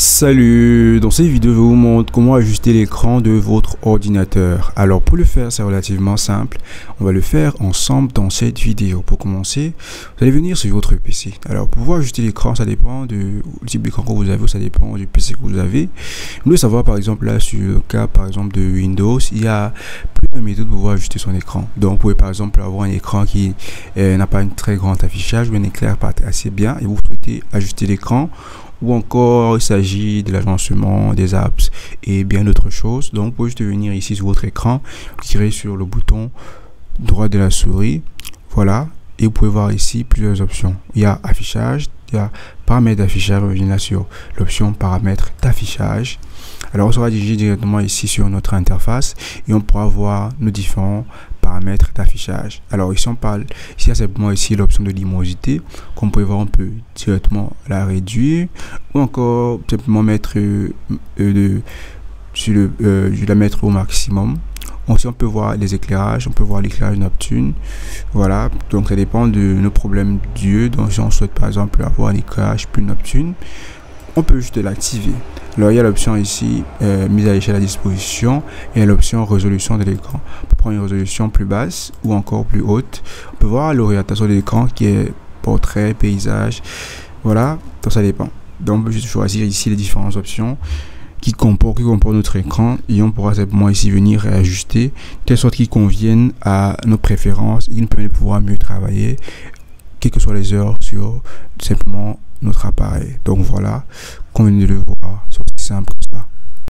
Salut, dans cette vidéo je vous montre comment ajuster l'écran de votre ordinateur. Alors pour le faire c'est relativement simple, on va le faire ensemble dans cette vidéo. Pour commencer, vous allez venir sur votre PC. Alors pour pouvoir ajuster l'écran, ça dépend du type d'écran que vous avez, ça dépend du PC que vous avez. Vous devez savoir par exemple là sur le cas par exemple de Windows, il y a plusieurs méthodes pour pouvoir ajuster son écran. Donc vous pouvez par exemple avoir un écran qui n'a pas un très grand affichage ou un éclair pas assez bien et vous souhaitez ajuster l'écran. Ou encore il s'agit de l'agencement des apps et bien d'autres choses. Donc vous pouvez juste venir ici sur votre écran, cliquer sur le bouton droit de la souris, voilà, et vous pouvez voir ici plusieurs options. Il y a affichage, il y a paramètres d'affichage, revenez là sur l'option paramètres d'affichage. Alors on sera dirigé directement ici sur notre interface et on pourra voir nos différents paramètres d'affichage. Alors ici on parle, ici il y a simplement ici l'option de luminosité. Comme vous pouvez voir, on peut directement la réduire ou encore simplement mettre je la mettre au maximum. Aussi on peut voir les éclairages, on peut voir l'éclairage nocturne, voilà, donc ça dépend de nos problèmes d'yeux. Donc si on souhaite par exemple avoir un éclairage plus nocturne, on peut juste l'activer. Alors il y a l'option ici mise à l'échelle à disposition et l'option résolution de l'écran. On peut prendre une résolution plus basse ou encore plus haute. On peut voir l'orientation de l'écran qui est portrait, paysage, voilà, donc ça dépend. Donc on peut juste choisir ici les différentes options qui comportent notre écran et on pourra simplement ici venir réajuster de telle sorte qu'ils conviennent à nos préférences et qui nous permettent de pouvoir mieux travailler quelles que soient les heures sur simplement notre appareil. Donc voilà, comme vous venez de le voir, c'est aussi simple que ça.